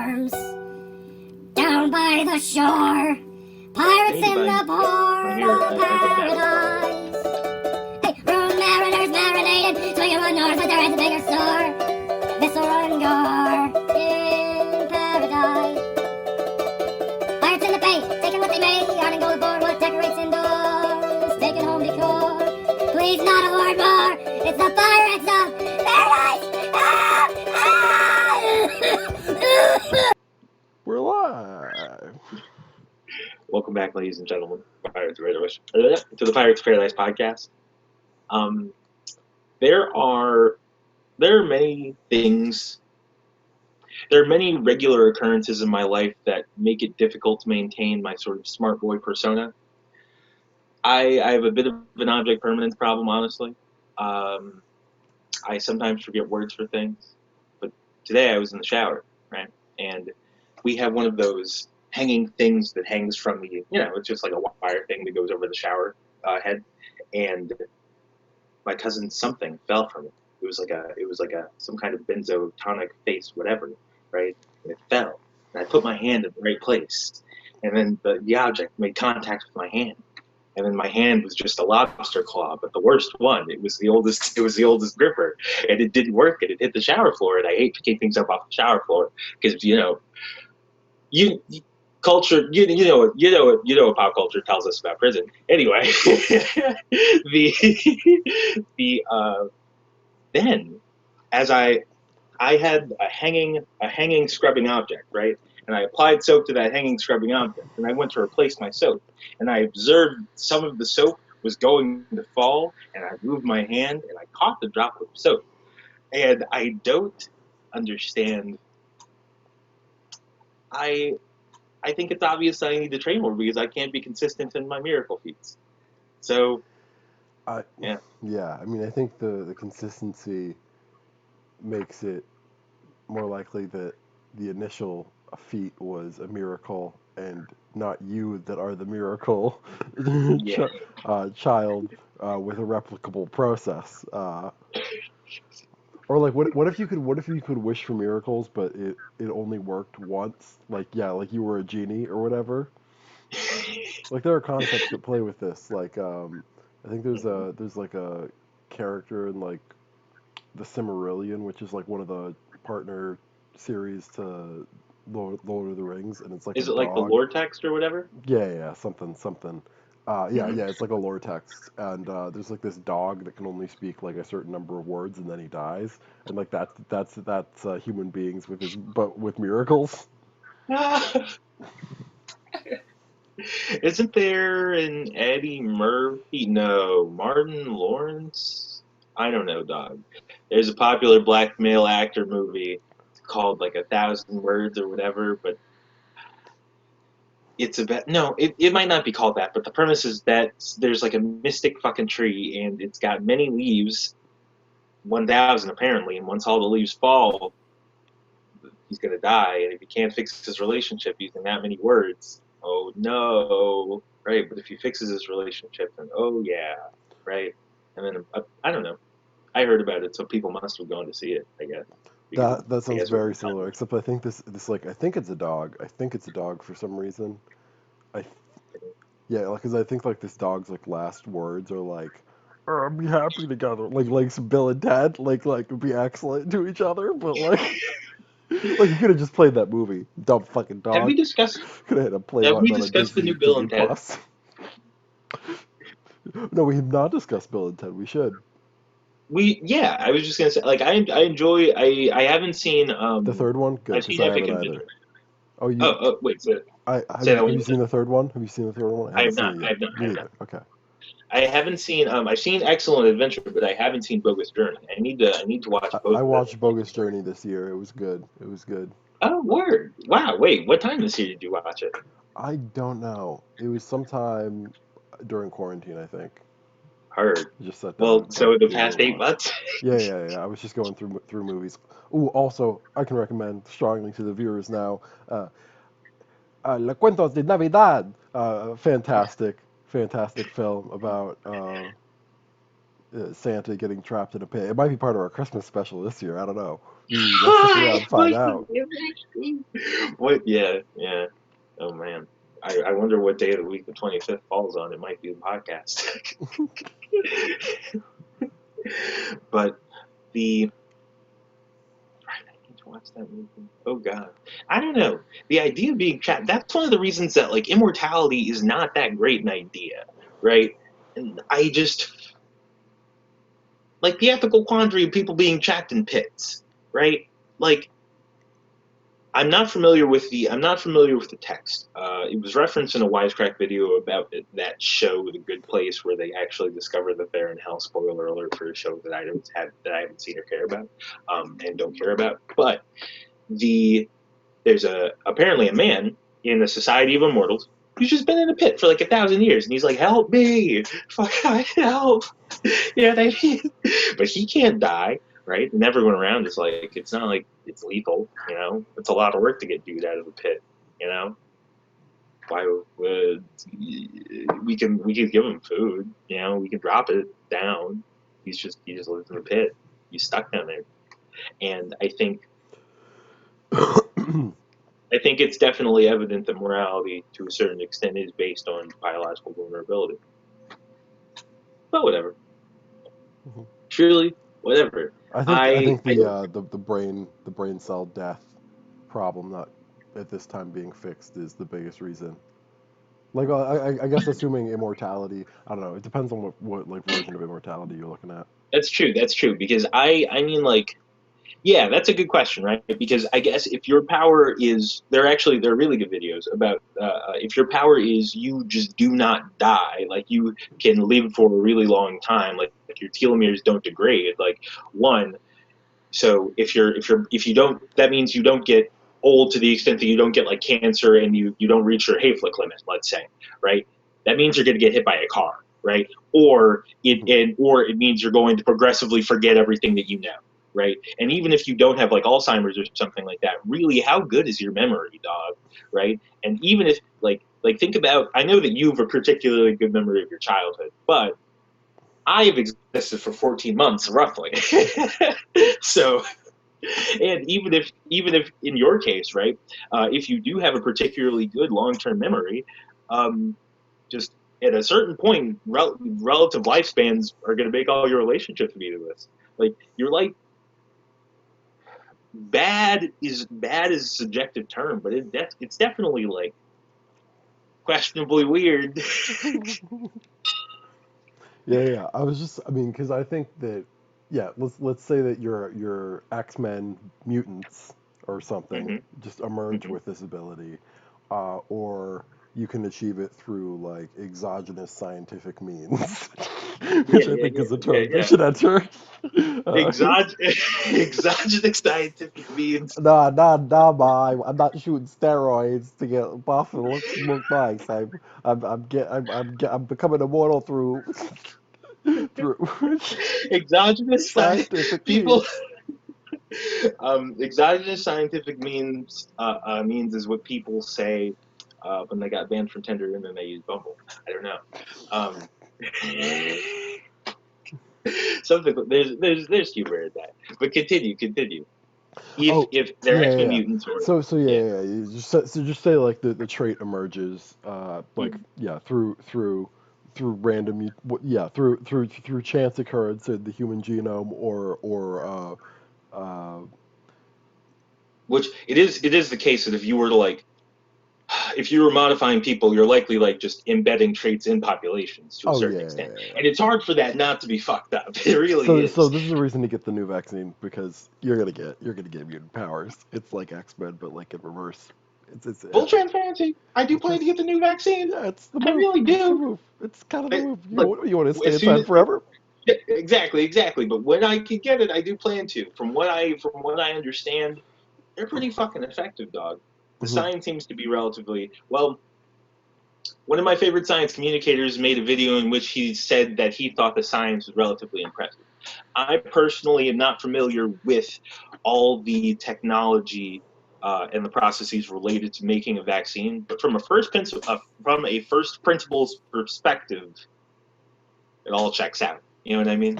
storms. Down by the shore, pirates in the port of paradise. Hey, room mariners marinated, swinging one north, but they're at the bigger store. This'll run gar in paradise. Pirates in the bay, taking what they may, yarn and go aboard what decorates indoors, taking home decor. Please not a word more, it's the pirates of paradise. We're live. Welcome back, ladies and gentlemen, to the Pirates of Paradise podcast. There are many things. There are many regular occurrences in my life that make it difficult to maintain my sort of smart boy persona. I have a bit of an object permanence problem, honestly. I sometimes forget words for things, but today I was in the shower, right, and we have one of those hanging things that hangs from the, it's just like a wire thing that goes over the shower head, and my cousin something fell from it. It was like some kind of benzotonic face, whatever, right? And it fell, and I put my hand in the right place, and then the object made contact with my hand, and then my hand was just a lobster claw, but the worst one. It was the oldest gripper, and it didn't work, and it hit the shower floor, and I hate picking things up off the shower floor because culture, what pop culture tells us about prison. Anyway, then as I had a hanging scrubbing object, right? And I applied soap to that hanging scrubbing object, and I went to replace my soap, and I observed some of the soap was going to fall, and I moved my hand, and I caught the droplet of soap, and I don't understand. I think it's obvious that I need to train more because I can't be consistent in my miracle feats. So, yeah. Yeah, I mean, I think the consistency makes it more likely that the initial feat was a miracle and not you that are the miracle Yeah. child with a replicable process. Or like, what if you could wish for miracles, but it only worked once? Like, yeah, like you were a genie or whatever. Like there are concepts that play with this. Like, I think there's like a character in like the Cimmerillion, which is like one of the partner series to Lord of the Rings, and it's like a Is it like the dog. lore text or whatever? Yeah, something. Yeah, it's like a lore text, and there's like this dog that can only speak like a certain number of words, and then he dies, and like that's human beings but with miracles. Isn't there an Eddie Murphy? No, Martin Lawrence? I don't know, dog. There's a popular black male actor movie called like 1,000 Words or whatever, but it's about, no, it might not be called that, but the premise is that there's like a mystic fucking tree and it's got many leaves, 1,000 apparently, and once all the leaves fall, he's gonna die, and if he can't fix his relationship using that many words, oh no, right? But if he fixes his relationship, then oh yeah, right? And then I don't know. I heard about it, so people must have gone to see it, I guess. Because That I sounds guess we're very similar, except I think this like I think it's a dog. I think it's a dog for some reason. I Yeah, like, 'cause I think like this dog's like last words are like, "Be happy together," like some Bill and Ted, like be excellent to each other, but like, like you could have just played that movie, dumb fucking Have we dog. discussed Could have hit a play have we button on a discussed the Disney new Bill and Ted? Plus. No, we have not discussed Bill and Ted. We should. I was just gonna say, like, I enjoy. I haven't seen The third one, good, I've because seen I Epic haven't either. Adventure. Oh, Oh, wait, I say that have one you more time. seen the third one? Have you seen the third one? I I haven't have seen not. it I yet. have not. I Me have not. neither. Okay. I haven't seen. I've seen Excellent Adventure, but I haven't seen Bogus Journey. I need to watch both I of them. watched Bogus Journey this year. It was good. It was good. Oh, word! Wow. Wait, what time this year did you watch it? I don't know. It was sometime during quarantine, I think. Heard. I just sat down Well, and so the gave it a past 8 watch. months. Yeah. I was just going through movies. Ooh, also, I can recommend strongly to the viewers now, Le Cuentos de Navidad. Fantastic film about Santa getting trapped in a pit. It might be part of our Christmas special this year. I don't know. You gotta stick around and find out. What? Yeah, yeah. Oh man, I wonder what day of the week the 25th falls on. It might be the podcast. But the right, I need to watch that movie. Oh god, I don't know. The idea of being trapped. That's one of the reasons that like immortality is not that great an idea, right? And I just like the ethical quandary of people being trapped in pits, right? Like I'm not familiar with the text. It was referenced in a Wisecrack video about that show, The Good Place, where they actually discover that they're in hell. Spoiler alert for a show that I haven't seen or care about, and don't care about. But there's apparently a man in the Society of Immortals who's just been in a pit for like 1,000 years, and he's like, "Help me, fuck, help!" Yeah, but he can't die, right? And everyone around is like, it's not like it's lethal, you know. It's a lot of work to get dude out of the pit, you know. Why would we can give him food, you know? We can drop it down. He just lives in the pit. He's stuck down there, and I think it's definitely evident that morality, to a certain extent, is based on biological vulnerability. But whatever. Mhm. Truly, whatever. I think I don't. the brain cell death problem not at this time being fixed is the biggest reason. Like I guess assuming immortality, I don't know. It depends on what like version of immortality you're looking at. That's true. That's true. Because I mean, like, yeah, that's a good question, right? Because I guess if your power is, they're really good videos about if your power is you just do not die, like you can live for a really long time, like your telomeres don't degrade, like one. So if you don't, that means you don't get old to the extent that you don't get like cancer and you don't reach your Hayflick limit, let's say, right? That means you're going to get hit by a car, right? Or it means you're going to progressively forget everything that you know, right? And even if you don't have like Alzheimer's or something like that, really, how good is your memory, dog, right? And even if think about, I know that you have a particularly good memory of your childhood, but I have existed for 14 months roughly. So, and even if in your case, right, if you do have a particularly good long-term memory, um, just at a certain point, relative lifespans are going to make all your relationships meaningless. Like your life, bad is a subjective term, but it's definitely like questionably weird. Yeah. I mean, because I think that, yeah, let's say that your X-Men mutants or something Hmm. just emerge Hmm. with this ability, or you can achieve it through like exogenous scientific means, Yeah, which I yeah, think yeah, is a yeah, term that yeah. should enter. Uh, Exogenous scientific means. I'm not shooting steroids to get buff and look nice. I'm becoming immortal through through Exogenous scientific people. means. Exogenous scientific means is what people say when they got banned from Tinder and then they used Bumble. I don't know. Um, something there's humor in that. But continue. Oh, If they're X-Men yeah. mutants or So yeah. You just say like the trait emerges, like Mhm. yeah, through random, yeah, through chance occurrence in the human genome or Which it is the case that if you were to like if you were modifying people, you're likely like just embedding traits in populations to a oh certain extent, and it's hard for that not to be fucked up. It really So is. this is the reason to get the new vaccine because you're gonna get mutant powers. It's like X-Men but like in reverse. It's Full transparency, I do it's plan to just get the new vaccine. yeah, it's the I move. really It's the do. move. It's kind of the I, move. like You want to stay as soon inside as forever? yeah, exactly. But when I can get it, I do plan to. From what I understand, they're pretty fucking effective, dog. The Hmm. science seems to be relatively well. One of my favorite science communicators made a video in which he said that he thought the science was relatively impressive. I personally am not familiar with all the technology and the processes related to making a vaccine, but from a first principles perspective, it all checks out. You know what I mean?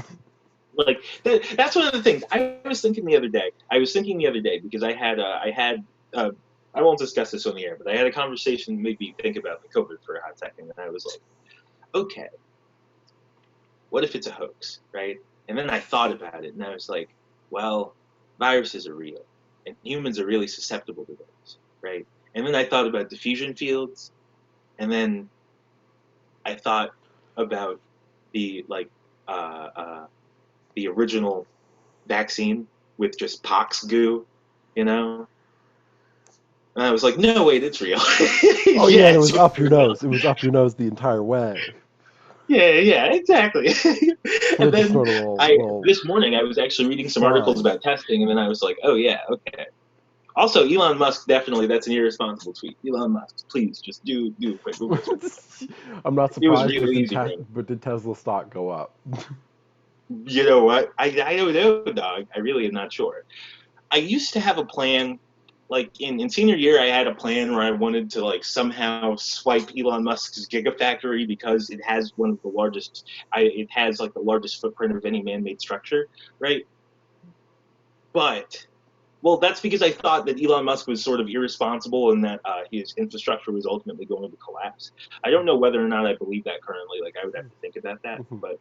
Like that's one of the things I was thinking the other day. I was thinking the other day because I had I won't discuss this on the air, but I had a conversation that made me think about the COVID for a hot second, and I was like, okay, what if it's a hoax, right? And then I thought about it, and I was like, well, viruses are real, and humans are really susceptible to those, right? And then I thought about diffusion fields, and then I thought about the the original vaccine with just pox goo, you know. And I was like, no, wait, it's real. Oh Yeah, yeah, and it it's was up your real. nose. It was up your nose the entire way. Yeah, exactly. You And had to then snort a little this morning I was actually reading some articles slime. about testing, and then I was like, oh yeah, okay. Also, Elon Musk definitely that's an irresponsible tweet. Elon Musk, please just do a quick Google search. I'm not It was surprised, real easy for him. but did Tesla stock go up? You know what? I don't know, dog. I really am not sure. I used to have a plan, like in senior year, I had a plan where I wanted to like somehow swipe Elon Musk's Gigafactory because it has one of the largest. It has like the largest footprint of any man-made structure, right? But well, that's because I thought that Elon Musk was sort of irresponsible and that his infrastructure was ultimately going to collapse. I don't know whether or not I believe that currently. Like I would have to think about that, but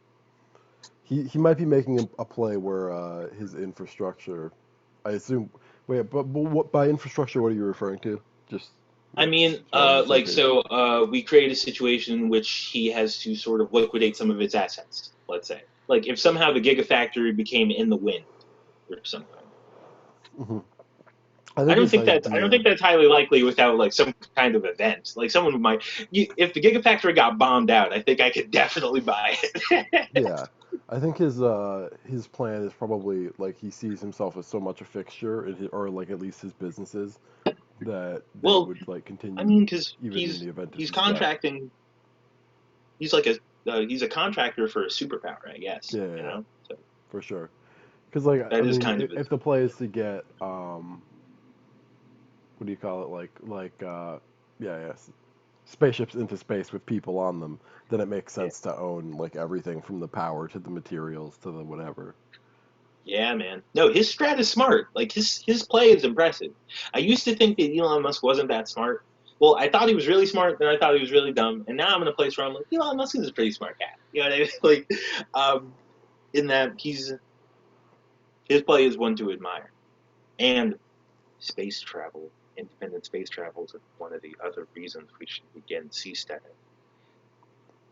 He might be making a play where his infrastructure, I assume. Wait, but what by infrastructure? What are you referring to? Just I mean, so we're on the same page. we create a situation in which he has to sort of liquidate some of its assets. Let's say, like if somehow the Gigafactory became in the wind or something. hmm I think his I don't idea. think that's highly likely without like some kind of event. Like someone might, if the Gigafactory got bombed out, I think I could definitely buy it. Yeah, I think his plan is probably like he sees himself as so much a fixture, or like at least his businesses, that they Well, would like I continue mean, because even in the event of he's his death. contracting. He's like he's a contractor for a superpower, I guess. Yeah, yeah, You yeah, know, so for sure. Because like I that is mean, kind of his. if the play is to get what do you call it? Yeah, yes, spaceships into space with people on them, then it makes Yeah. sense to own like everything from the power to the materials to the whatever. Yeah, man. No, his strat is smart. Like his play is impressive. I used to think that Elon Musk wasn't that smart. Well, I thought he was really smart, then I thought he was really dumb, and now I'm in a place where I'm like, Elon Musk is a pretty smart guy. You know what I mean? Like, um, in that his play is one to admire. And space travel, independent space travel, is one of the other reasons we should begin seasteading.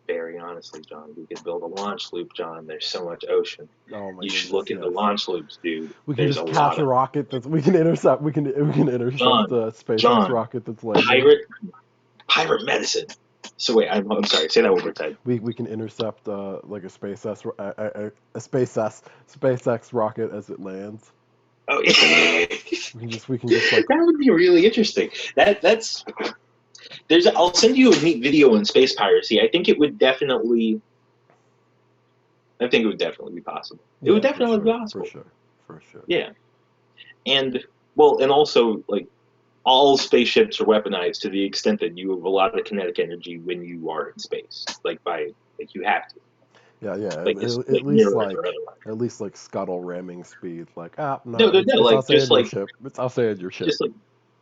Very honestly, John, we could build a launch loop, John. There's so much ocean. Oh my You should goodness, look into yes. launch loops, dude. We can There's a just catch lot a of rocket that's we can intercept. We can intercept John, a SpaceX John, rocket that's landing. pirate medicine. So wait, I'm sorry. Say that one more time. We can intercept like a a SpaceX rocket as it lands. Oh, yeah. We can just like That would be really interesting. That's there's. I'll send you a neat video on space piracy. I think it would definitely. I think it would definitely be possible. It would yeah, definitely be possible. for sure. Yeah, and well, and also like all spaceships are weaponized to the extent that you have a lot of kinetic energy when you are in space. Like you have to. Yeah, yeah. Like it's At like near least Earth or otherwise. scuttle ramming speed. Like No, no, no, no. it's Like us and your ship. It's us and your ship. just like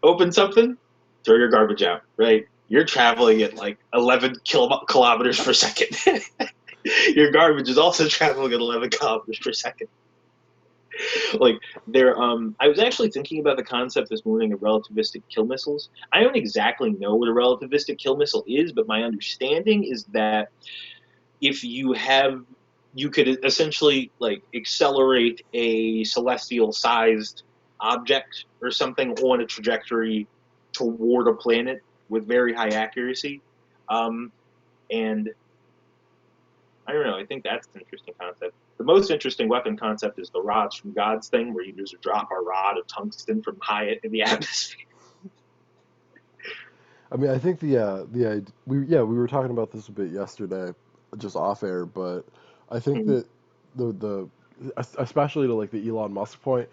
open something, throw your garbage out. Right? You're traveling at like 11 kilometers per second. Your garbage is also traveling at 11 kilometers per second. Like I was actually thinking about the concept this morning of relativistic kill missiles. I don't exactly know what a relativistic kill missile is, but my understanding is that if you could essentially like accelerate a celestial sized object or something on a trajectory toward a planet with very high accuracy. And I don't know. I think that's an interesting concept. The most interesting weapon concept is the rods from God's thing, where you just drop a rod of tungsten from high in the atmosphere. I mean, I think we were talking about this a bit yesterday, just off air, but I think Mhm. that the especially to like the Elon Musk point,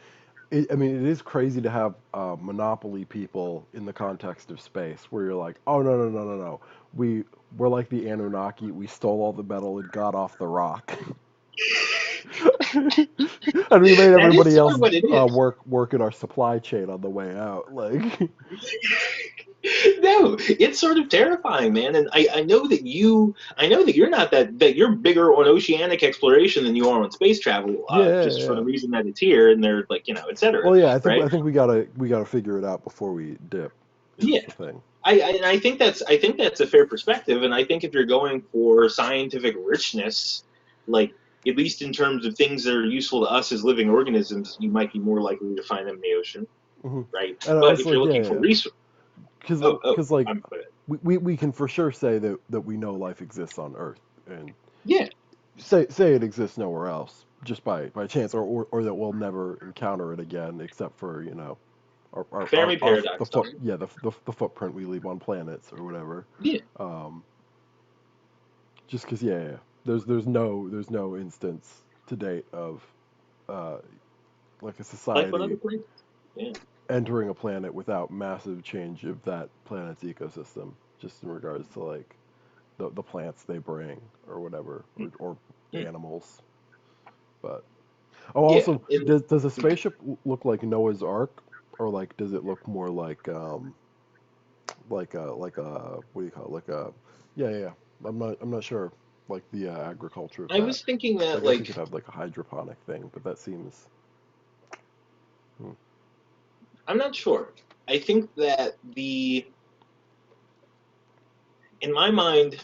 I mean, it is crazy to have monopoly people in the context of space, where you're like, oh no, we're like the Anunnaki, we stole all the metal and got off the rock. And we made That is everybody sort else of what it is. work in our supply chain on the way out. Like, No, it's sort of terrifying, man. And I know that you're not that you're bigger on oceanic exploration than you are on space travel, just for yeah. the reason that it's here and they're like, et cetera, Well, yeah. right? I think we gotta figure it out before we dip. Is Yeah. the thing. And I think that's a fair perspective, and I think if you're going for scientific richness, like at least in terms of things that are useful to us as living organisms, you might be more likely to find them in the ocean, Hmm. right? And But it's if you're like, looking for resource, because like I'm we can for sure say that we know life exists on Earth, and yeah, say it exists nowhere else just by chance, or that we'll never encounter it again except for Fermi the paradox, foot Tom. the footprint we leave on planets or whatever. Yeah, Um, just because there's no instance to date of uh, like a life on other society planets. Yeah, entering a planet without massive change of that planet's ecosystem, just in regards to like the plants they bring or whatever, or mm, animals. But oh, yeah. also, does a spaceship look like Noah's Ark, or like does it look more like a what do you call it? Like a yeah. I'm not sure like the agriculture of I that. was thinking So I that guess you like could have like a hydroponic thing, but that seems hmm. I'm not sure. I think that in my mind,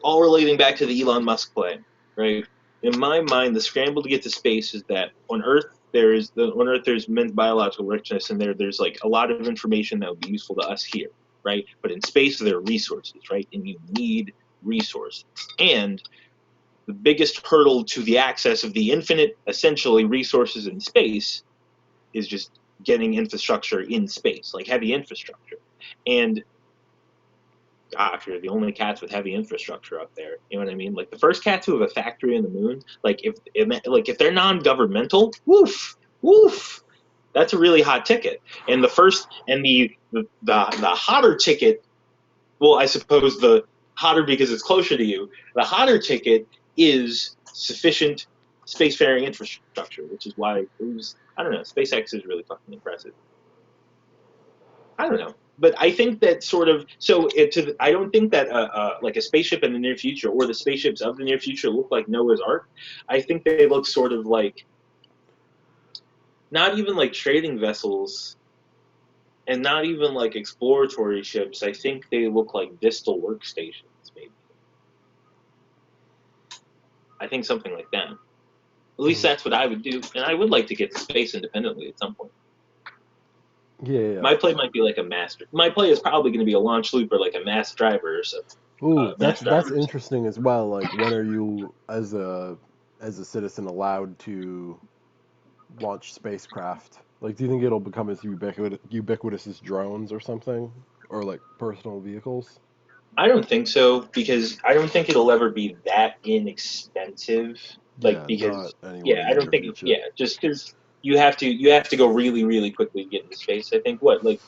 all relating back to the Elon Musk play, right? In my mind, the scramble to get to space is that on Earth there's immense biological richness, and there's like a lot of information that would be useful to us here, right? But in space there are resources, right? And you need resources. And the biggest hurdle to the access of the infinite, essentially, resources in space is just getting infrastructure in space, like heavy infrastructure. And gosh, you're the only cats with heavy infrastructure up there. You know what I mean? Like the first cats who have a factory in the moon, if they're non-governmental, woof, woof. That's a really hot ticket. And the first and the hotter ticket, well, I suppose the hotter because it's closer to you. The hotter ticket is sufficient spacefaring infrastructure, which is why it was, I don't know, SpaceX is really fucking impressive. I don't know, but I think that sort of I don't think that like a spaceship in the near future or the spaceships of the near future look like Noah's Ark. I think they look sort of like not even like trading vessels and not even like exploratory ships. I think they look like distal workstations, maybe. I think something like that. At least Hmm. that's what I would do, and I would like to get to space independently at some point. Yeah. My play might be like a master. My play is probably going to be a launch loop or like a mass driver or something. Ooh, Mass that's driver. interesting as well. Like, when are you as a citizen allowed to launch spacecraft? Like, do you think it'll become as ubiquitous as drones or something, or like personal vehicles? I don't think so because I don't think it'll ever be that inexpensive. Like Yeah, not because anywhere I don't near think reach it. just because you have to go really really quickly to get into space. I think what like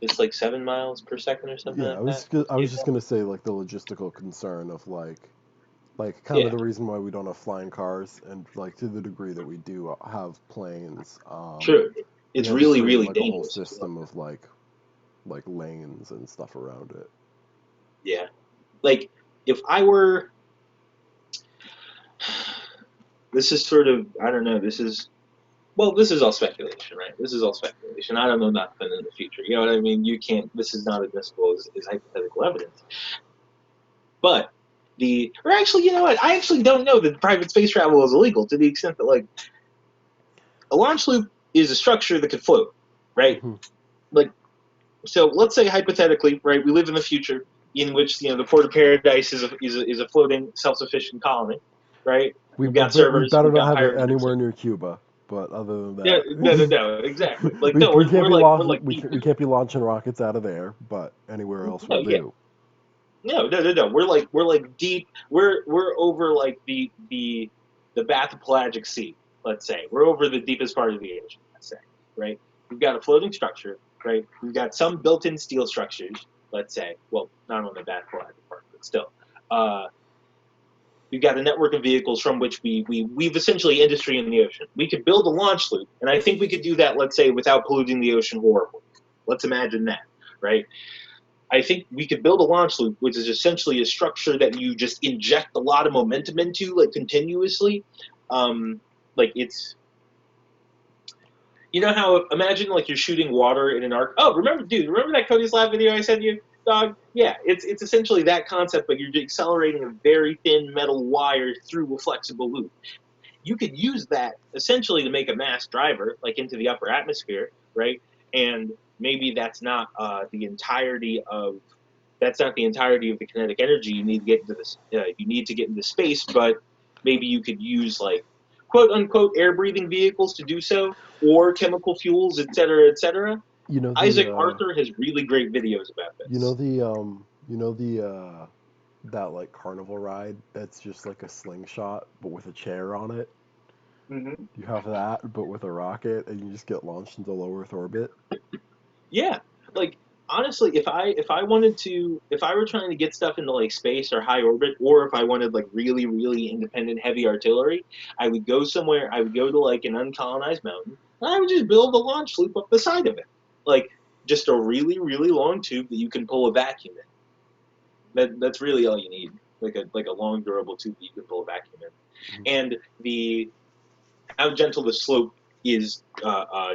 it's like 7 miles per second or something Yeah, like that. I was Speed just of gonna say like the logistical concern of like kind of yeah, the reason why we don't have flying cars, and like to the degree that we do have planes, true. we It's had to really create really like a whole dangerous as well. system of like lanes and stuff around it. Yeah, like if I were, this is sort of I don't know. This is all speculation, right? This is all speculation. I don't know nothing in the future. You know what I mean? You can't. This is not admissible as hypothetical evidence. But or actually, you know what? I actually don't know that private space travel is illegal to the extent that like a launch loop is a structure that could float, right? Hmm. Like, so let's say hypothetically, right? We live in the future in which the port of paradise is a floating self-sufficient colony, right? We've got We servers, better we've not got have it pirates, anywhere near Cuba. But other than no, no, no, that, no, exactly. Like, no, we can't be we're like deep. we can't be launching rockets out of there. But anywhere else will No, yeah, do. no. We're like deep. We're over like the bathypelagic sea. Let's say we're over the deepest part of the ocean. Let's say, right? We've got a floating structure, right? We've got some built-in steel structures. Let's say, well, not on the bathypelagic part, but still. Uh, We've got a network of vehicles from which we've essentially industry in the ocean. We could build a launch loop, and I think we could do that, let's say, without polluting the ocean horribly. Let's imagine that, right? I think we could build a launch loop, which is essentially a structure that you just inject a lot of momentum into, like continuously. Like it's, you know how, imagine like you're shooting water in an arc. Oh, remember that Cody's Lab video I sent you, dog? Yeah, it's essentially that concept, but you're accelerating a very thin metal wire through a flexible loop. You could use that essentially to make a mass driver, like into the upper atmosphere, right? And maybe that's not the entirety of the kinetic energy you need to get into this. You need to get into space, but maybe you could use like quote unquote air breathing vehicles to do so, or chemical fuels, et cetera, et cetera. You know Isaac the Arthur has really great videos about you know this. the you know the that like carnival ride that's just like a slingshot but with a chair on it. Hmm. You have that but with a rocket and you just get launched into low Earth orbit. Yeah, like honestly, if I were trying to get stuff into like space or high orbit, or if I wanted like really really independent heavy artillery, I would go somewhere. I would go to like an uncolonized mountain, and I would just build a launch loop up the side of it, like just a really really long tube that you can pull a vacuum in. That's really all you need, like a long durable tube that you can pull a vacuum in, and the how gentle the slope is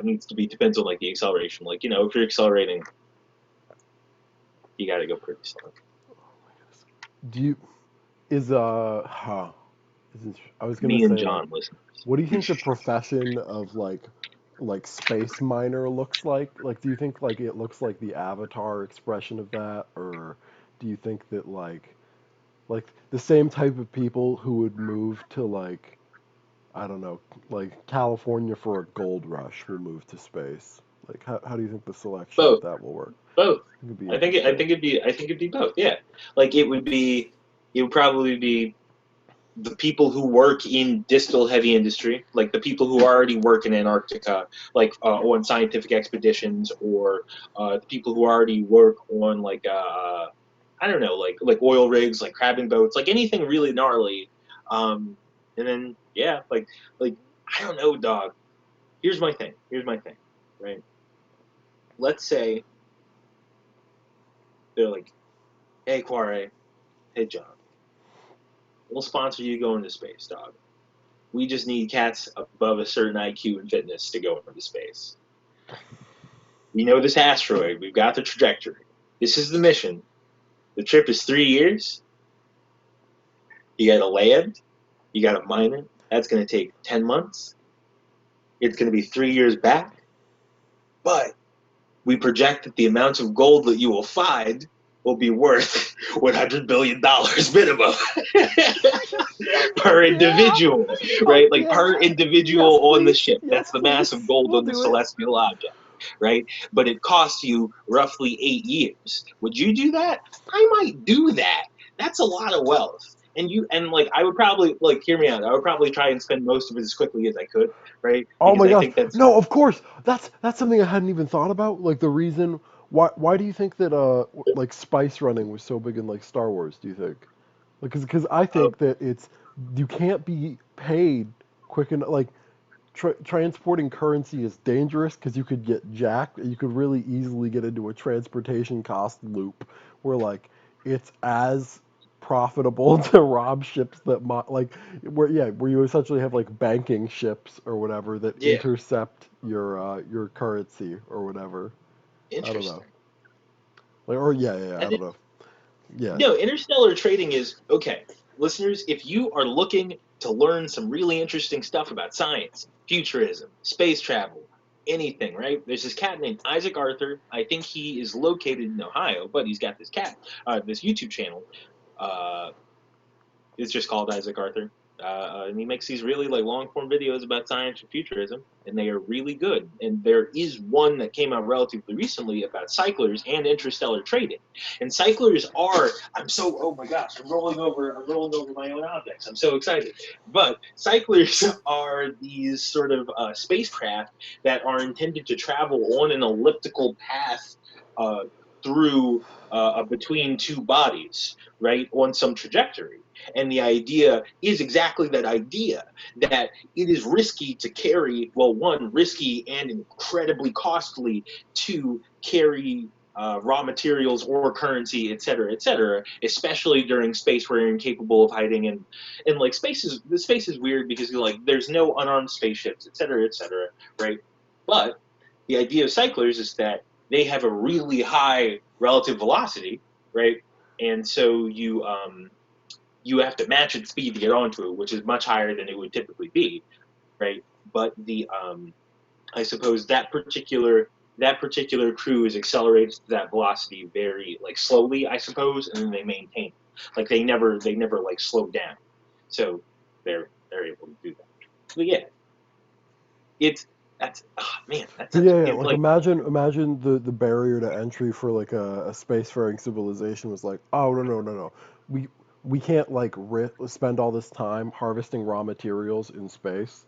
needs to be depends on like the acceleration. Like if you're accelerating, you got to go pretty slow. Do you is huh, I was gonna Me and say like, John listeners. what do you think the profession of like space miner looks like? Like, do you think like it looks like the Avatar expression of that, or do you think that like the same type of people who would move to like I don't know, like California for a gold rush will move to space? Like, how do you think the selection of Both, that will work? both. It could be I think interesting. it'd be both. Yeah, like it would probably be the people who work in distal heavy industry, like the people who already work in Antarctica, like on scientific expeditions, or the people who already work on like I don't know, like oil rigs, like crabbing boats, like anything really gnarly. And then yeah, like I don't know, dog. Here's my thing. Right? Let's say they're like, hey Quare, hey John, we'll sponsor you going to space, dog. We just need cats above a certain IQ and fitness to go into space. We know this asteroid. We've got the trajectory. This is the mission. The trip is 3 years. You got to land. You got to mine it. That's going to take 10 months. It's going to be 3 years back. But we project that the amount of gold that you will find will be worth $100 billion minimum per individual, right? Like Yeah. per Yes, individual on the please. ship. Yes, That's the mass of please. gold We'll on the do it. celestial object, right? But it costs you roughly 8 years. Would you do that? I might do that. That's a lot of wealth. And like I would probably like hear me out. I would probably try and spend most of it as quickly as I could, right? Oh Because my I gosh. think that's No, of course. That's something I hadn't even thought about. Like the reason why do you think that like spice running was so big in like Star Wars, do you think? Like cuz I uh, think that it's you can't be paid quick enough like transporting currency is dangerous because you could get jacked. You could really easily get into a transportation cost loop where like it's as profitable to rob ships that like where you essentially have like banking ships or whatever that yeah, intercept your currency or whatever. I don't know. interesting. Like or yeah, I I think don't know. Yeah. no, interstellar trading is okay. Listeners, if you are looking to learn some really interesting stuff about science, futurism, space travel, anything, right? There's this cat named Isaac Arthur. I think he is located in Ohio, but he's got this YouTube channel. Uh, it's just called Isaac Arthur, and he makes these really like long form videos about science and futurism, and they are really good. And there is one that came out relatively recently about cyclers and interstellar trading. And cyclers are I'm so oh my gosh I'm rolling over my own objects. I'm so excited. But cyclers are these sort of spacecraft that are intended to travel on an elliptical path. through between two bodies, right, on some trajectory. And the idea is exactly that idea, that it is risky to carry, well, one, risky and incredibly costly to carry raw materials or currency, et cetera, especially during space where you're incapable of hiding. And like the space is weird because you're like, there's no unarmed spaceships, et cetera, right? But the idea of cyclers is that they have a really high relative velocity, right? And so you have to match its speed to get onto it, which is much higher than it would typically be, right? But the I suppose that particular cruise accelerates that velocity very like slowly, I suppose, and then they maintain it. Like they never like slow down, so they're able to do that. But yeah, it's that's man, that's But such yeah, it's like like imagine the barrier to entry for like a spacefaring civilization was like, oh no, we we can't like spend all this time harvesting raw materials in space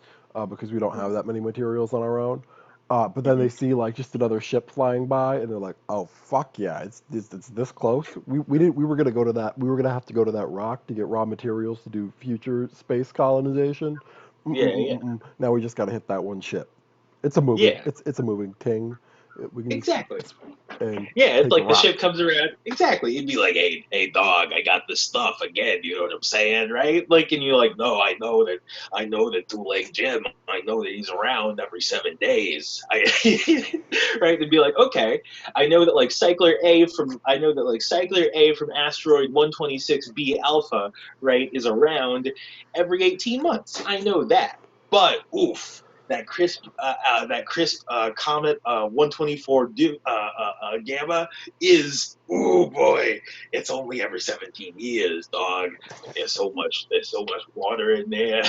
because we don't have that many materials on our own. But then they mhm, see like just another ship flying by, and they're like, "Oh fuck yeah, it's this close. We were gonna go to that. We were gonna have to go to that rock to get raw materials to do future space colonization. yeah, Now we just gotta hit that one ship. It's a moving. yeah, It's a moving thing. We can just exactly. and Yeah, it's take a like the rock. ship comes around. Exactly. You'd be like, hey, dog, I got this stuff again. You know what I'm saying, right? Like, and you're like, no, I know that Two-Leg Jim. I know that he's around every 7 days. Right? To be like, okay, I know that like Cycler A from asteroid 126b Alpha, right, is around every 18 months. I know that, but oof that crisp Comet 124 Gamma is, oh boy, it's only every 17 years, dog. There's so much water in there.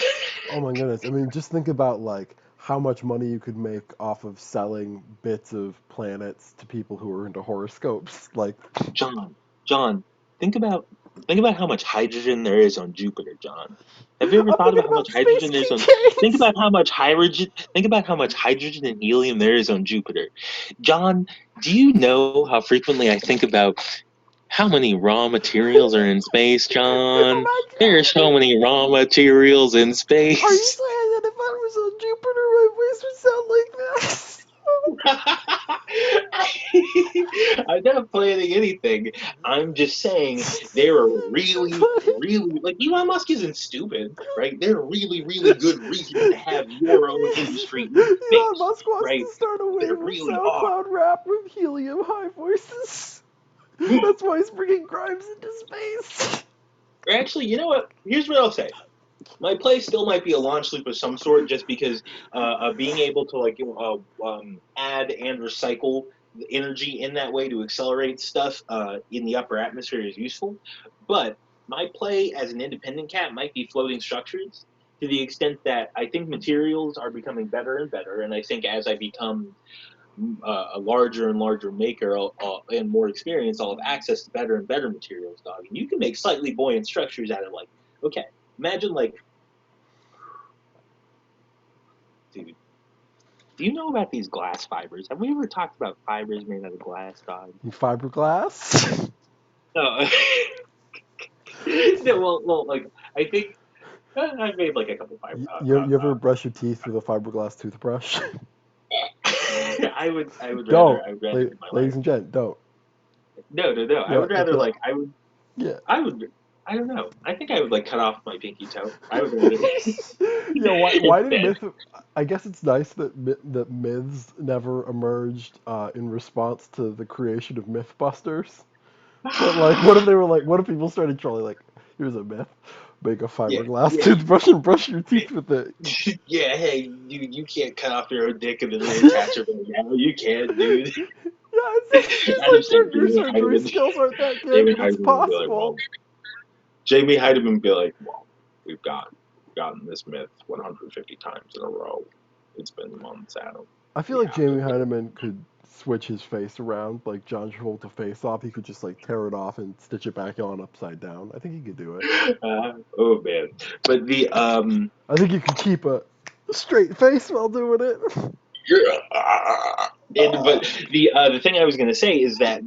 Oh my goodness. I mean, just think about like how much money you could make off of selling bits of planets to people who are into horoscopes. Like, John, John, think about think about how much hydrogen there is on Jupiter, John. Have you ever I'm thought thinking about how about much space hydrogen there's on? Think keychains. about how much hydrogen. Think about how much hydrogen and helium there is on Jupiter. John, do you know how frequently I think about how many raw materials are in space, Oh John? my There are god. so many raw materials in Are you space. saying that if I was on Jupiter, my voice would sound like this? I'm not planning anything. I'm just saying there are really, really like Elon Musk isn't stupid, right? There are really, really good reasons to have your own industry in Elon space, Musk wants right? to start a There wave of really are. SoundCloud rap with helium high voices. That's why he's bringing Grimes into space. Actually, you know what? Here's what I'll say. My play still might be a launch loop of some sort, just because being able to like add and recycle the energy in that way to accelerate stuff in the upper atmosphere is useful. But my play as an independent cat might be floating structures to the extent that I think materials are becoming better and better, and I think as I become a larger and larger maker and more experienced, I'll have access to better and better materials, dog. And you can make slightly buoyant structures out of like, okay, imagine like, dude, do you know about these glass fibers? Have we ever talked about fibers made out of glass, dog? Fiberglass? No. No, like I think I've made like a couple fiber. You ever brush your teeth with a fiberglass toothbrush? I Don't, would rather in my ladies life. and gents, don't. No. I Yeah, would if rather the like yeah. I would I don't know. I think I would like cut off my pinky toe. I would rather Yeah, why did instead. myth? I guess it's nice that that myths never emerged in response to the creation of MythBusters. But like, what if they were like, what if people started trolling like, here's a myth, make a Yeah, fiberglass yeah, toothbrush and brush your teeth with it. yeah. Hey, you can't cut off your own dick and then reattach it right now. You can, dude. Yeah, it's I like just think your Jamie surgery Heidemann, skills aren't that good, Jamie but it's Heidemann would be like, possible. well, Jamie Heidemann would be like, well, gotten this myth 150 times in a row. It's been months, Adam. I feel We like have to Jamie admit Heineman could switch his face around, like John Travolta face off. He could just like tear it off and stitch it back on upside down. I think he could do it. it. Oh man, but the I think you could keep a straight face while doing it. yeah, But the thing I was going to say is that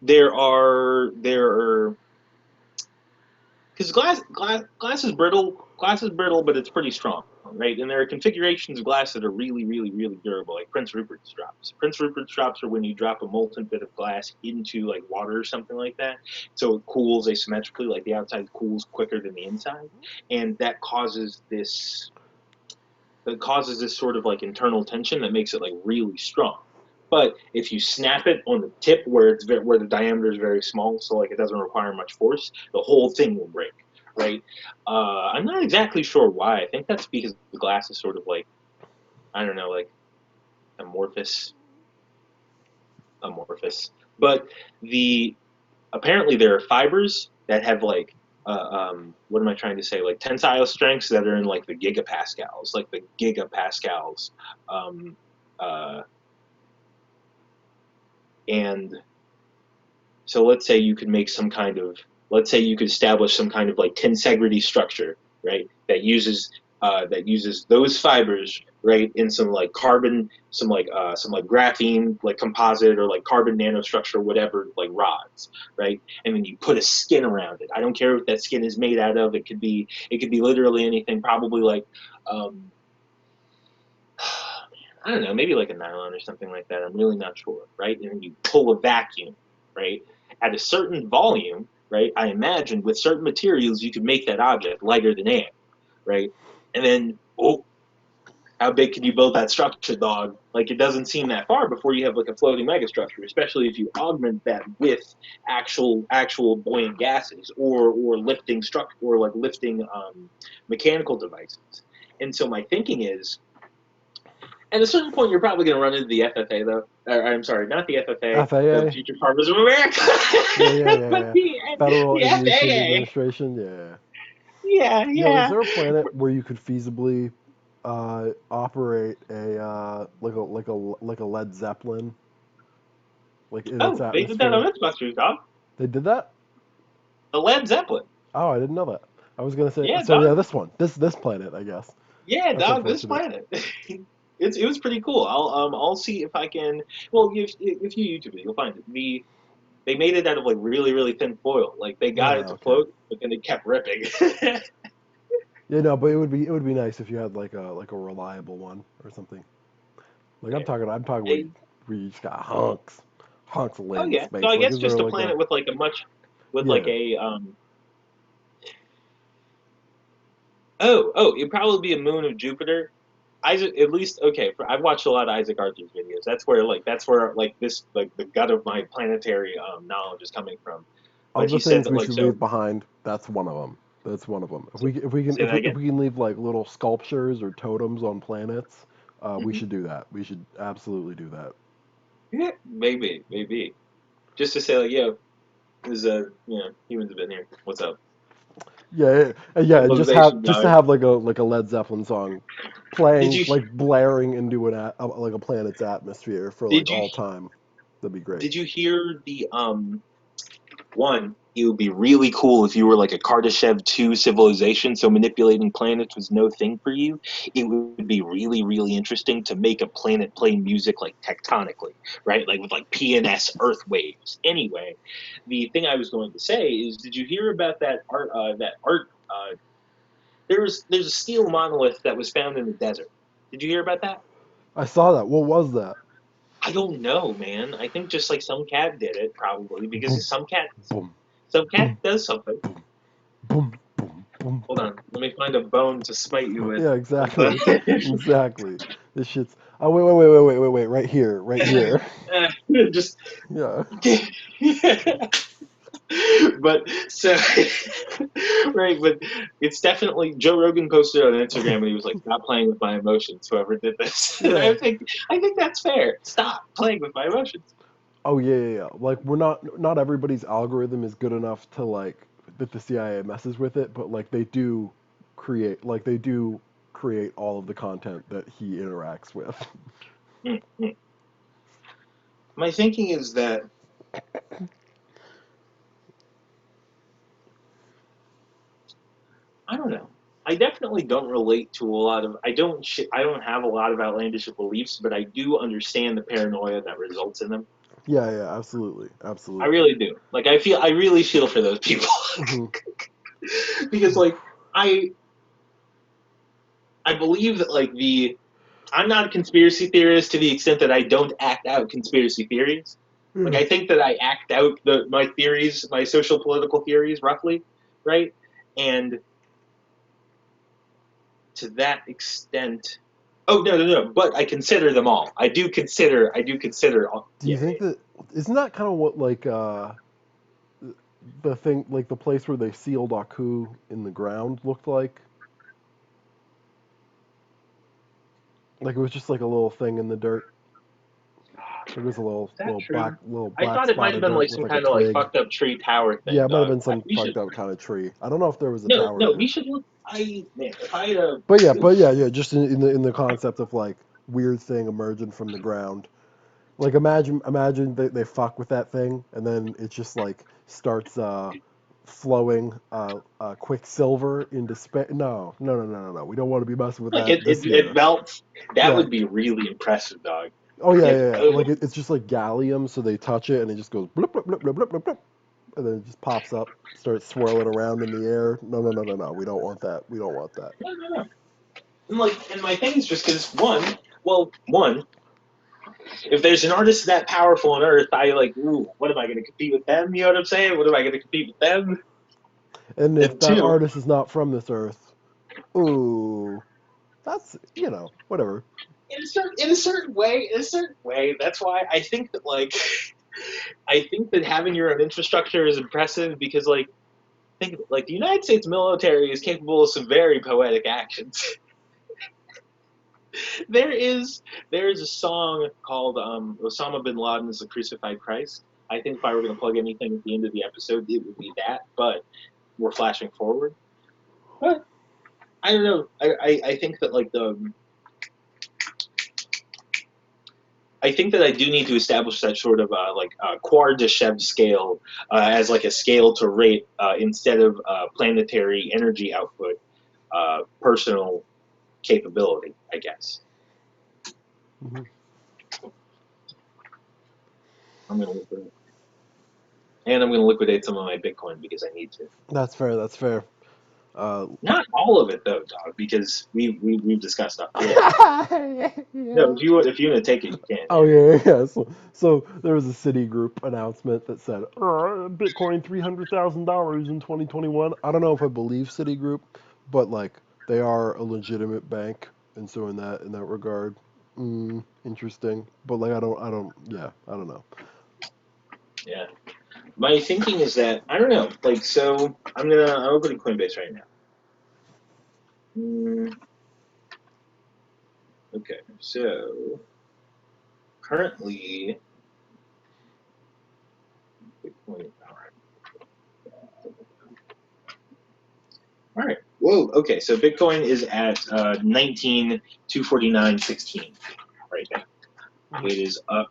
there are because glass is brittle, but it's pretty strong, right? And there are configurations of glass that are really, really, really durable, like Prince Rupert's drops. Prince Rupert's drops are when you drop a molten bit of glass into like water or something like that, so it cools asymmetrically, like the outside cools quicker than the inside, and that causes this sort of like internal tension that makes it like really strong. But if you snap it on the tip where the diameter is very small, so like it doesn't require much force, the whole thing will break, right? I'm not exactly sure why. I think that's because the glass is sort of like, I don't know, like amorphous, amorphous. But the apparently there are fibers that have like what am I trying to say? Like tensile strengths that are in like the gigapascals, um, uh, and so let's say you could establish some kind of like tensegrity structure, right? That uses those fibers, right, in some like carbon, some like graphene, like composite or like carbon nanostructure, whatever, like rods, right? And then you put a skin around it. I don't care what that skin is made out of. It could be literally anything. Probably like um, I don't know, maybe like a nylon or something like that. I'm really not sure, right? And then you pull a vacuum, right? At a certain volume, right? I imagine with certain materials, you could make that object lighter than air, right? And then, oh, how big can you build that structure, dog? Like it doesn't seem that far before you have like a floating megastructure, especially if you augment that with actual buoyant gases or lifting structure or like lifting mechanical devices. And so my thinking is at a certain point, you're probably going to run into the FFA, though. I'm sorry, not the FFA, the FAA? Future Farmers of America, Yeah, yeah, yeah, but yeah. the Federal the Aviation FAA. Administration, yeah. Yeah, Yo, is yeah. there a planet where you could feasibly operate a like a Led Zeppelin like in its Oh, they did that on atmosphere? Mythbusters, dog. They did that? The Led Zeppelin. Oh, I didn't know that. I was gonna say Yeah, so. Yeah, dog. this one, this planet, I guess. Yeah, That's dog. This unfortunate. planet. It was pretty cool. I'll see if I can. Well, if you YouTube it, you'll find it. They made it out of like really really thin foil. Like they got it Oh, to okay. float, but then it kept ripping. Yeah, no, but it would be nice if you had like a reliable one or something. Like I'm talking where Hey, you just got hunks oh laying in yeah. So space. I Like, guess is there just a like a planet with like a much with like yeah? a oh, it'd probably be a moon of Jupiter. Isaac, at least okay. I've watched a lot of Isaac Archer's videos. That's where this like the gut of my planetary knowledge is coming from. Of But the he said things that we like should so. leave behind, that's one of them. That's one of them. If So we can say that if again. we can leave like little sculptures or totems on planets, we Hmm. should do that. We should absolutely do that. Yeah, maybe. Just to say like, yeah, there's humans have been here. What's up? Yeah, yeah. Civilization Just to died. have like a Led Zeppelin song Did playing you like blaring into like a planet's atmosphere for did like you all time. That'd be great. did you hear the One, it would be really cool if you were like a Kardashev 2 civilization, so manipulating planets was no thing for you. It would be really, really interesting to make a planet play music like tectonically, right? Like with like PNS earth waves. Anyway, the thing I was going to say is, did you hear about that art? There's a steel monolith that was found in the desert. Did you hear about that? I saw that. What was that? I don't know, man. I think just like some cat did it, probably Boom, because boom, some cat boom, does something. boom, boom, boom, boom, Hold boom. on, let me find a bone to smite you with. Yeah, Hold exactly, on. exactly. This shit's. Oh, wait, right here, right here. Just, Yeah. but so right, but it's definitely Joe Rogan posted on Instagram and he was like, "Stop playing with my emotions." Whoever did this, and Yeah. I think that's fair. Stop playing with my emotions. Oh yeah, yeah, yeah. Like we're not everybody's algorithm is good enough to like that the CIA messes with it, but like they do create all of the content that he interacts with. Mm-hmm. My thinking is that I don't know. I definitely definitely don't relate to a lot of. I don't have a lot of outlandish beliefs, but I do understand the paranoia that results in them. Yeah, yeah, absolutely, I absolutely. really do. Like I really feel for those people Hmm. because like I I believe that like I'm not a conspiracy theorist to the extent that I don't act out conspiracy theories. Like Yeah. I think that I act out my theories, my social political theories, roughly, right? And to that extent, oh no, but I consider them all. I do consider all. Do you Yeah, think yeah. that isn't that kind of what like the thing like the place where they sealed Aku in the ground looked like? Like it was just like a little thing in the dirt. It was a Is that true? little I black thought it might spot have of been dirt like with some like a kind of like twig. fucked up tree tower Yeah, thing, it might have dog. been some We should fucked up kind of tree. I don't know if there was a no tower no there. we should look. I man, if I Yeah, just in the concept of like weird thing emerging from the ground. Like imagine they fuck with that thing and then it just like starts flowing quicksilver into space. No. We don't want to be messing with like that this it year. melts. That Yeah. would be really impressive, dog. Oh yeah, If yeah, yeah. Like it's just like gallium, so they touch it and it just goes blip blip blip blip blip blip, blip, and then it just pops up, starts swirling around in the air. No. We don't want that. We don't want that. no. And like, and my thing is just because one, if there's an artist that powerful on Earth, I like, ooh, what am I going to compete with them? You know what I'm saying? What am I going to compete with them? And if And that two, artist is not from this earth, ooh, that's whatever. in a certain way, that's why I think that like, I think that having your own infrastructure is impressive because like, think like the United States military is capable of some very poetic actions. There is a song called Osama bin Laden is the Crucified Christ. I think if I were going to plug anything at the end of the episode, it would be that. But we're flashing forward. But I don't know. I think that like I think that I do need to establish that sort of Quar scale as like a scale to rate instead of planetary energy output, personal capability, I guess. Hmm. I'm gonna liquidate, and I'm gonna liquidate some of my Bitcoin because I need to. That's fair. That's fair. Uh, Not all of it though, dog, because we've discussed stuff. Yeah. No, yeah. if you want to take it, you can. Oh Yeah. yeah. So there was a Citigroup announcement that said Bitcoin $300,000 in 2021. I don't know if I believe Citigroup, but like they are a legitimate bank, and so in that regard, interesting. But like I don't know. Yeah. My thinking is that I don't know. Like, so I'm opening Coinbase right now. Mm, okay. So currently, Bitcoin. All right. Whoa. Okay. So Bitcoin is at 19,249.16 right now. It is up.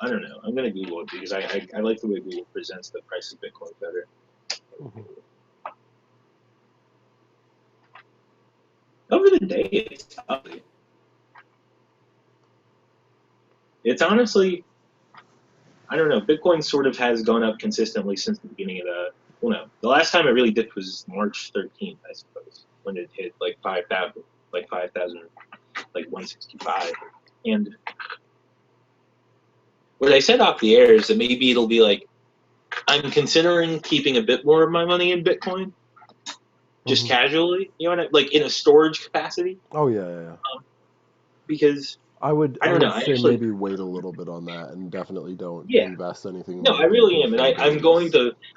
I don't know. I'm gonna Google it because I like the way Google presents the price of Bitcoin better. Mhm. Over the day, it's up. It's honestly, I don't know. Bitcoin sort of has gone up consistently since the beginning of the. Well, no, the last time it really dipped was March 13th, I suppose, when it hit like 5,000, like 5,000, like 165. And what I said off the air is that maybe it'll be like I'm considering keeping a bit more of my money in Bitcoin, just Mhm. casually, you know, like in a storage capacity, Oh yeah. because I I don't know. would I say actually, maybe wait a little bit on that and definitely don't yeah, invest anything no, I more than really like am, and 4 days.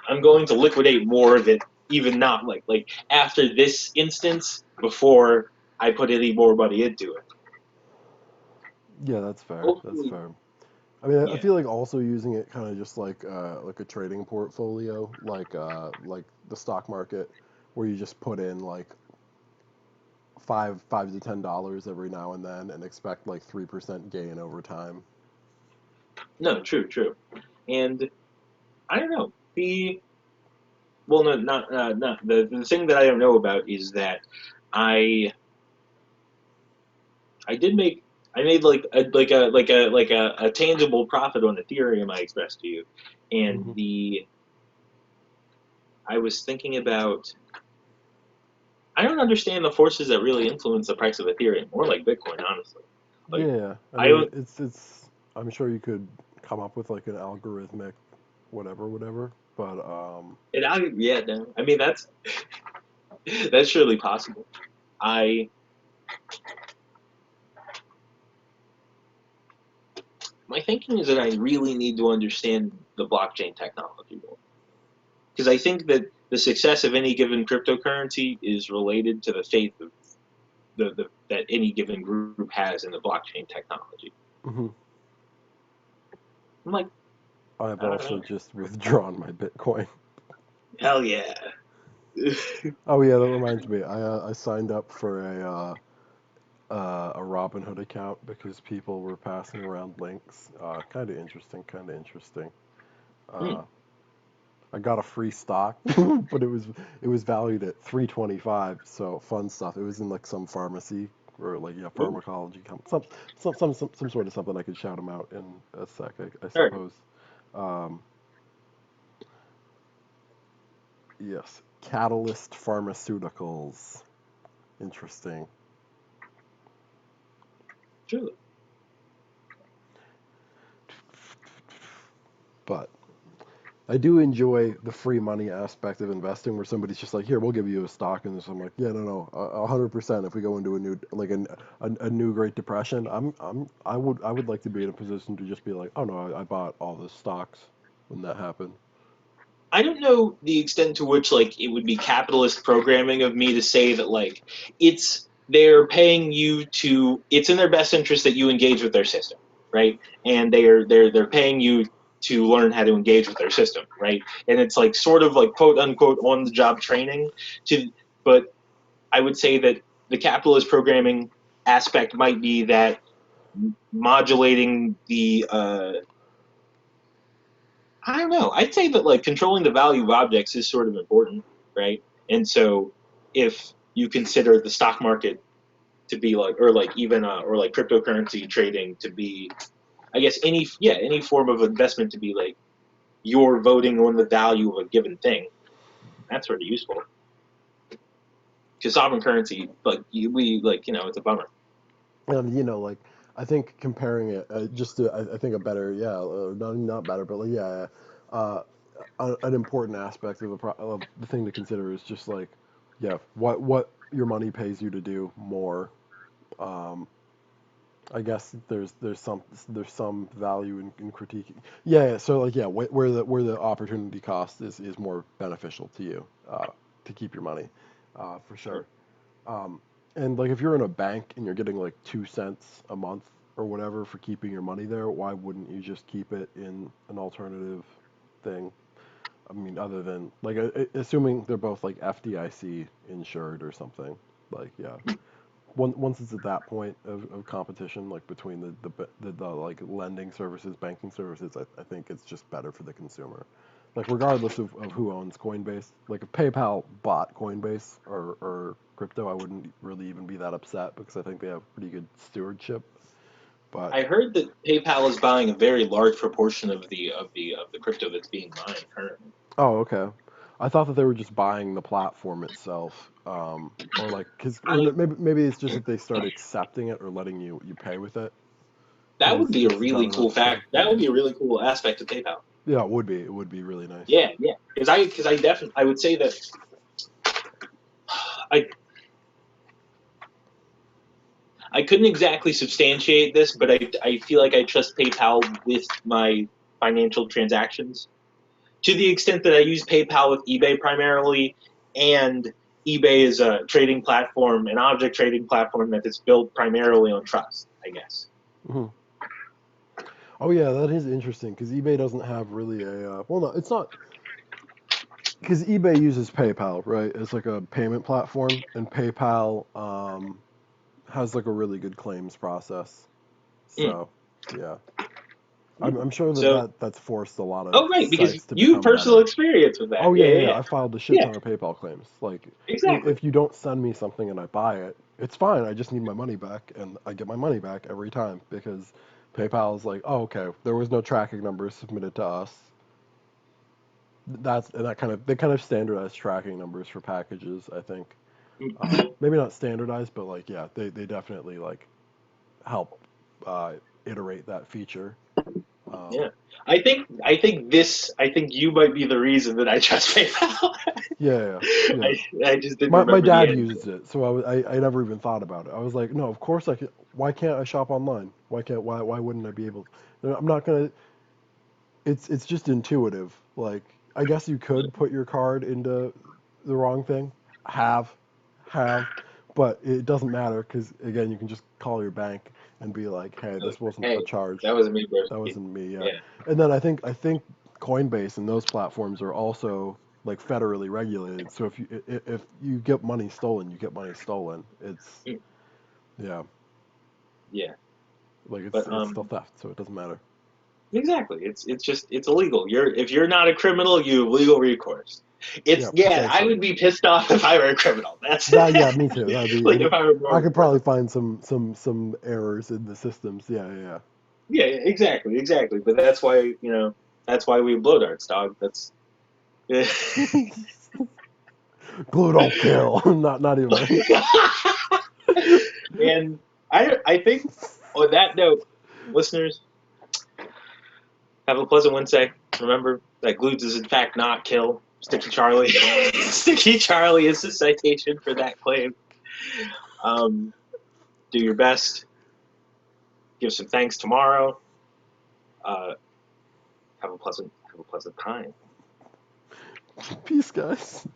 I'm going to liquidate more of it, even not like after this instance before I put any more money into it. Yeah, that's fair. That's Hopefully, fair. I mean, I yeah. feel like also using it kind of just like a trading portfolio, like the stock market, where you just put in like five to $10 every now and then and expect like 3% gain over time. No, true, and I don't know. The well, no, not the thing that I don't know about is that I I did make I made a tangible profit on Ethereum I expressed to you, and Hmm. the I was thinking about I don't understand the forces that really influence the price of Ethereum, or like Bitcoin, honestly. Like Yeah, I I mean, don't it's. I'm sure you could come up with like an algorithmic, whatever. But yeah, no. I mean that's surely possible. I My thinking is that I really need to understand the blockchain technology more. Because I think that the success of any given cryptocurrency is related to the faith of that any given group has in the blockchain technology. mhm. I'm like, I've I don't also know. just withdrawn my Bitcoin. Hell yeah. Oh yeah, that reminds me. I signed up for a Robinhood account because people were passing around links. Kind of interesting. Kind of interesting. Hmm. Uh, I got a free stock, but it was valued at 325. So fun stuff. It was in like some pharmacy or like yeah Ooh. pharmacology some sort of something. I could shout them out in a sec, I All right. suppose. Um, yes, Catalyst Pharmaceuticals. Interesting. Truly. But I do enjoy the free money aspect of investing, where somebody's just like, "Here, we'll give you a stock," and so I'm like, "Yeah, no, 100%." If we go into a new a new Great Depression, I would like to be in a position to just be like, "Oh no, I bought all the stocks when that happened." I don't know the extent to which like it would be capitalist programming of me to say that like they're paying you to it's in their best interest that you engage with their system, right? And they're paying you to learn how to engage with their system, right? And it's like sort of like quote unquote on the job training to but I would say that the capitalist programming aspect might be that modulating the I don't know. I'd say that like controlling the value of objects is sort of important, right? And so if you consider the stock market to be like, or like even or like cryptocurrency trading to be, I guess any form of investment to be like you're voting on the value of a given thing. That's sort of useful because sovereign currency, like we like it's a bummer. And like I think comparing it just to I think a better yeah not better but like yeah uh, an important aspect of of the thing to consider is just like yeah what your money pays you to do more. um, I guess there's some value in critiquing. Yeah, so like yeah, where the opportunity cost is more beneficial to you to keep your money, for Sure. sure. Um, and like if you're in a bank and you're getting like 2 cents a month or whatever for keeping your money there, why wouldn't you just keep it in an alternative thing? I mean, other than like assuming they're both like FDIC insured or something. Like yeah, once it's at that point of competition, like between the like lending services, banking services, I think it's just better for the consumer. Like regardless of who owns Coinbase, like if PayPal bought Coinbase or crypto, I wouldn't really even be that upset because I think they have pretty good stewardship. But I heard that PayPal is buying a very large proportion of the crypto that's being mined currently. oh, okay. I thought that they were just buying the platform itself, or like, or I maybe it's just that they start accepting it or letting you pay with it That because would be a it's done really enough cool stuff. fact. That would be a really cool aspect of PayPal. Yeah, it would be. It would be really nice. Yeah, yeah. Because I definitely I would say that I I couldn't exactly substantiate this, but I feel like I trust PayPal with my financial transactions to the extent that I use PayPal with eBay primarily, and eBay is a trading platform, an object trading platform that is built primarily on trust. I guess Hmm. Oh yeah, that is interesting because eBay doesn't have really a well, no, it's not because eBay uses PayPal, right? It's like a payment platform, and PayPal has like a really good claims process. mm. So yeah, I'm sure So, that's forced a lot of oh right, because sites to you have become personal better. experience with that. Oh Yeah, yeah, yeah, yeah, yeah. yeah. I filed a shit Yeah, ton of PayPal claims. Like, exactly. if you don't send me something and I buy it, it's fine. I just need my money back, and I get my money back every time because PayPal is like, oh okay, there was no tracking numbers submitted to us. That kind of they kind of standardize tracking numbers for packages. I think maybe not standardized, but like yeah, they definitely like help iterate that feature. Um, Yeah, I think you might be the reason that I trust PayPal. yeah, yeah, yeah. I just didn't My remember the dad end. used it, so I never even thought about it. I was like, no, of course I can. Why can't I shop online? Why wouldn't I be able? I'm not gonna. It's just intuitive. Like I guess you could put your card into the wrong thing. Have, have, but it doesn't matter because again, you can just call your bank and be like, hey, this wasn't a Hey, charge. that was me, bro. That wasn't me. Yeah, Yeah, and then I think Coinbase and those platforms are also like federally regulated. So if you get money stolen, you get money stolen. It's mm, yeah, yeah. like But it's still theft, so it doesn't matter. exactly. It's just it's illegal. If you're not a criminal, you have legal recourse. It's Yeah, yeah. I precisely. would be pissed off if I were a criminal. That's That yeah, me too. That'd be like and if I were born I a could probably criminal. find some errors in the systems. Yeah, yeah, Yeah, yeah, exactly, exactly. But that's why that's why we blow darts, dog. That's yeah. yeah. Glue don't kill. Not even. And I think on that note, listeners, have a pleasant Wednesday. Remember that glue does in fact not kill. Sticky Charlie. Sticky Charlie is the citation for that claim. Um, do your best. Give some thanks tomorrow. Uh, have a pleasant time. Peace, guys.